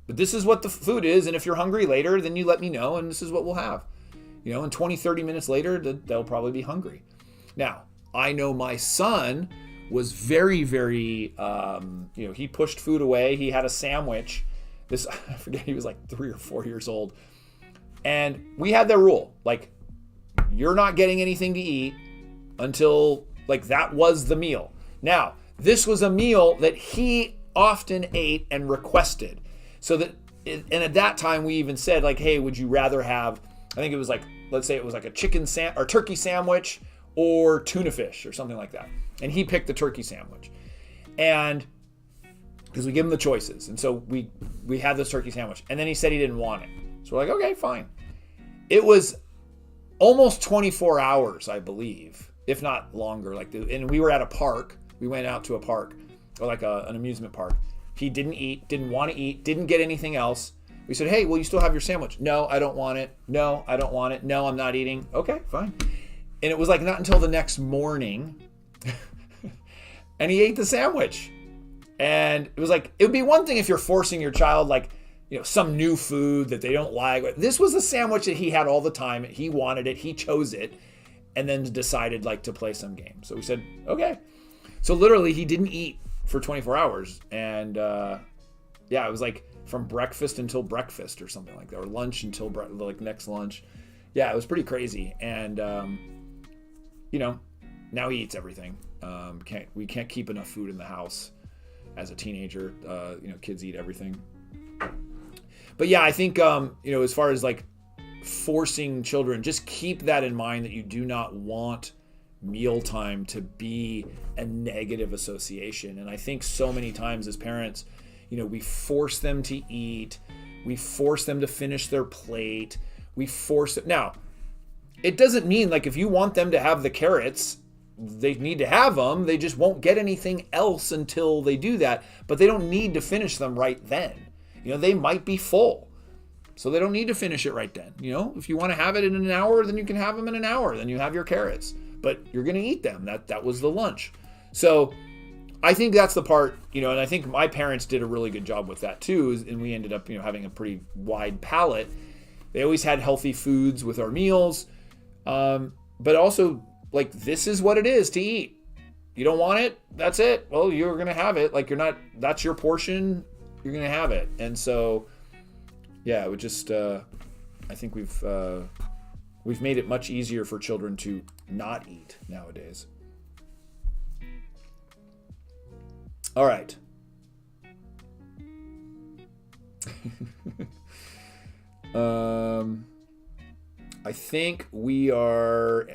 But this is what the food is. And if you're hungry later, then you let me know, and this is what we'll have. And 20, 30 minutes later, they'll probably be hungry. Now, I know my son was very, very, he pushed food away. He had a sandwich. I forget, he was like 3 or 4 years old. And we had that rule. Like, you're not getting anything to eat until, like, that was the meal. Now, this was a meal that he often ate and requested. So that, and at that time, we even said, like, hey, would you rather have, I think it was like, let's say it was like a or turkey sandwich or tuna fish or something like that. And he picked the turkey sandwich. And because we give him the choices. And so we had this turkey sandwich. And then he said he didn't want it. So we're like, okay, fine. It was almost 24 hours, I believe, if not longer. And we were at a park. We went out to a park, or like an amusement park. He didn't eat, didn't want to eat, didn't get anything else. We said, hey, will you still have your sandwich? No, I don't want it. No, I don't want it. No, I'm not eating. Okay, fine. And it was like not until the next morning and he ate the sandwich. And it was like, it would be one thing if you're forcing your child, like, you know, some new food that they don't like. This was a sandwich that he had all the time. He wanted it. He chose it. And then decided like to play some game. So we said, okay. So literally he didn't eat for 24 hours. And yeah, it was like from breakfast until breakfast or something like that. Or lunch until like next lunch. Yeah, it was pretty crazy. And, you know, now he eats everything. We can't keep enough food in the house as a teenager. You know, kids eat everything. But yeah, I think, you know, as far as like forcing children, just keep that in mind, that you do not want mealtime to be a negative association. And I think so many times as parents, you know, we force them to eat. We force them to finish their plate. We force it. Now, it doesn't mean like if you want them to have the carrots, they need to have them. They just won't get anything else until they do that. But they don't need to finish them right then. You know, they might be full. So they don't need to finish it right then. You know, if you want to have it in an hour, then you can have them in an hour. Then you have your carrots. But you're going to eat them. That was the lunch. So I think that's the part, you know, and I think my parents did a really good job with that too. And we ended up, you know, having a pretty wide palate. They always had healthy foods with our meals. But also, like, this is what it is to eat. You don't want it? That's it. Well, you're going to have it. Like, that's your portion. You're going to have it. And so, yeah, it would just, I think we've made it much easier for children to not eat nowadays. All right. I think we are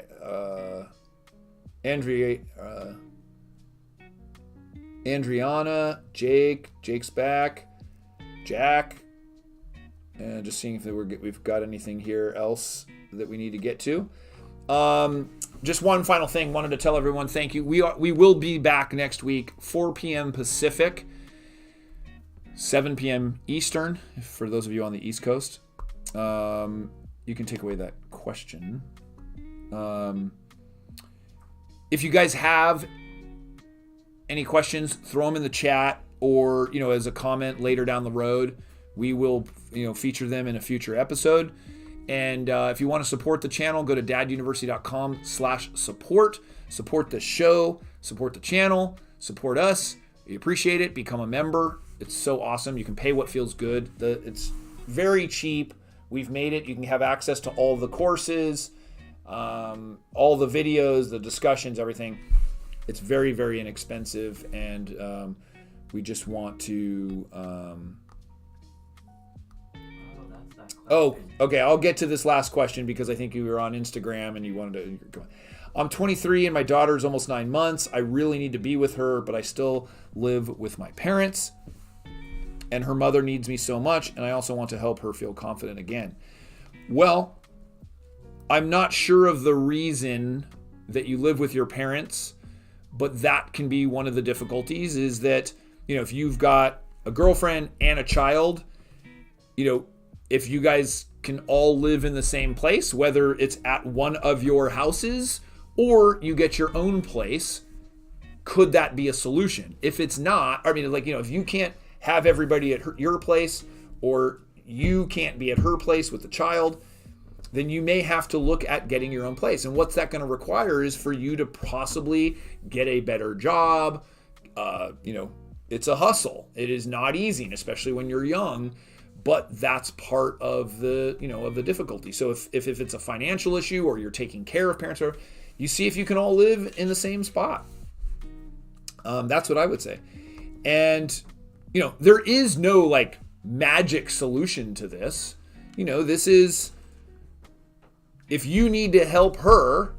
Andriana, Jake's back, Jack, and just seeing if we've got anything here else that we need to get to. Just one final thing, wanted to tell everyone thank you. We will be back next week, 4 p.m. Pacific, 7 p.m. Eastern, for those of you on the East Coast. You can take away that question. If you guys have any questions, throw them in the chat, or, you know, as a comment later down the road. We will, you know, feature them in a future episode. And if you want to support the channel, go to daduniversity.com/support. Support the show, support the channel, support us. We appreciate it. Become a member. It's so awesome. You can pay what feels good. It's very cheap. We've made it. You can have access to all the courses, all the videos, the discussions, everything. It's very, very inexpensive. And we just want to... Oh, okay. I'll get to this last question because I think you were on Instagram and you wanted to go. I'm 23 and my daughter's almost 9 months. I really need to be with her, but I still live with my parents. And her mother needs me so much, and I also want to help her feel confident again. Well, I'm not sure of the reason that you live with your parents, but that can be one of the difficulties, is that, you know, if you've got a girlfriend and a child, you know, if you guys can all live in the same place, whether it's at one of your houses or you get your own place, could that be a solution? If it's not, I mean, like, you know, if you can't have everybody at your place, or you can't be at her place with the child, then you may have to look at getting your own place. And what's that going to require is for you to possibly get a better job. You know, it's a hustle. It is not easy, and especially when you're young. But that's part of the, you know, of the difficulty. So if it's a financial issue, or you're taking care of parents, or you see if you can all live in the same spot. That's what I would say. And, you know, there is no like magic solution to this. You know, this is, if you need to help her,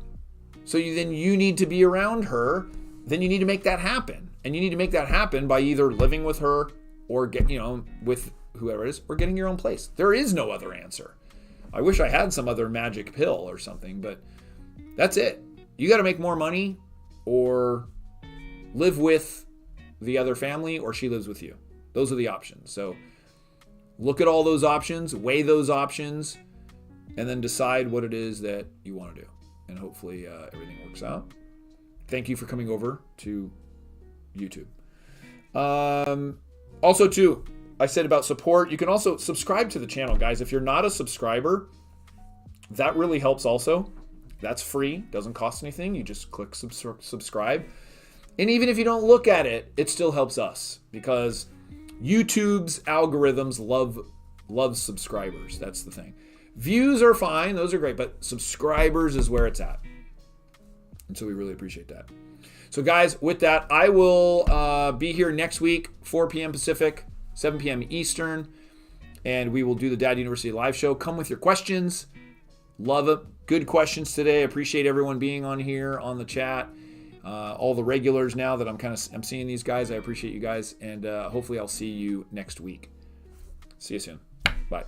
so then you need to be around her, then you need to make that happen. And you need to make that happen by either living with her or with whoever it is, or getting your own place. There is no other answer. I wish I had some other magic pill or something, but that's it. You got to make more money, or live with the other family, or she lives with you. Those are the options. So look at all those options, weigh those options, and then decide what it is that you want to do. and hopefully everything works out. Thank you for coming over to YouTube. Also, too, I said about support. You can also subscribe to the channel, guys. If you're not a subscriber, that really helps also. That's free. Doesn't cost anything. You just click subscribe. And even if you don't look at it, it still helps us because YouTube's algorithms love subscribers. That's the thing. Views are fine. Those are great. But subscribers is where it's at. And so we really appreciate that. So guys, with that, I will be here next week, 4 p.m. Pacific, 7 p.m. Eastern. And we will do the Dad University live show. Come with your questions. Love it. Good questions today. Appreciate everyone being on here on the chat. All the regulars now that I'm seeing these guys. I appreciate you guys. And hopefully I'll see you next week. See you soon. Bye.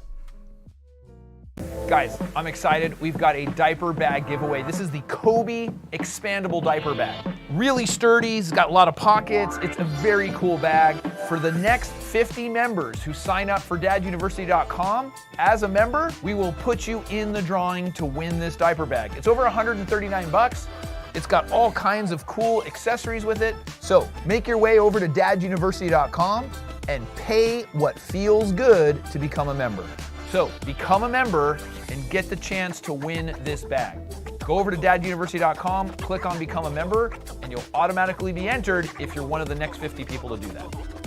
Guys, I'm excited. We've got a diaper bag giveaway. This is the Kobe expandable diaper bag. Really sturdy, it's got a lot of pockets. It's a very cool bag. For the next 50 members who sign up for daduniversity.com, as a member, we will put you in the drawing to win this diaper bag. It's over 139 bucks. It's got all kinds of cool accessories with it. So make your way over to daduniversity.com and pay what feels good to become a member. So become a member and get the chance to win this bag. Go over to daduniversity.com, click on become a member, and you'll automatically be entered if you're one of the next 50 people to do that.